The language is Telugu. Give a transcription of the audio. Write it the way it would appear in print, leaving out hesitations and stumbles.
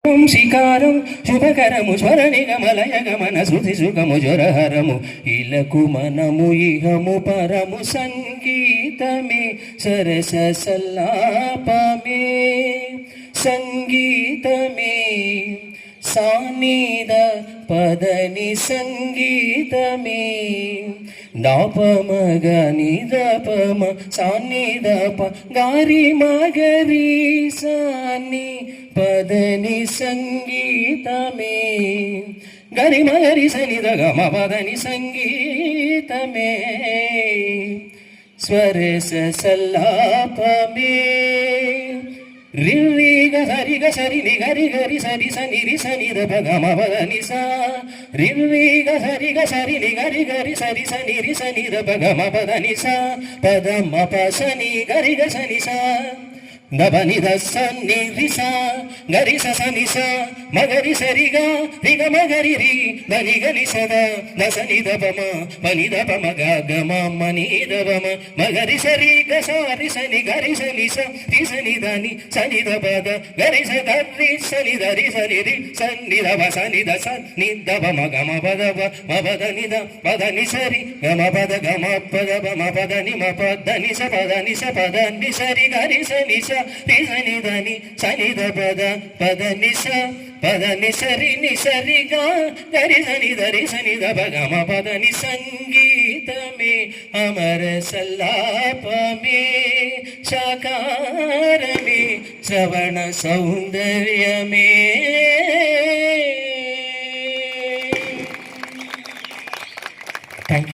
శికారం శుభకరము స్వరనిగమలయ గమన శృతి సుఖము జ్వరహరము ఇలకు మనము ఇహము పరము సంగీతమే సరస సల్లాపమే సంగీతమే సానిద పదని సంగీతమే దాపమగ నిదపమ సానిదప గారి మగరి సాని పదని సంగీతమే గరి మగరి సనిద గమ పదని సంగీతమే స్వరస సల్లాపమే రిరిగ సరిగ సరి నిగరి గరి సరి సని రి సని ద గమ పదని సా రిరిగ సరిగ సరి నిగరి గరి సరి సని రి సని ద గమ పదని సా పదమ ప సని గరి గ సని సా దబని ద సని రి సా గరి స సని సా మగరి సరిగా రిగ మగరి రి దని గని సద ద సని ద పమ పని ద పమ గ గమ మని ద పమ మగరి సరి గ స రి సని గరి సని స రి సని దని సని ద పద గరి స గరి సని ద రి సని రి సని ద ప సని ద స ని ద పమ గమ పద ప మ పద ని ద పద ని సరి గమ పద గమ పద ప మ పద ని మ పద ని స పద ని స పద ని సరి గరి సని స రి సని దని సని ద పద ని స పద ని సరి ని సరి గా గరి సని దని సని ద గమ పద ని సంగీతమే అమర సల్లాపమే సాకారమే శ్రవణ సౌందర్యమే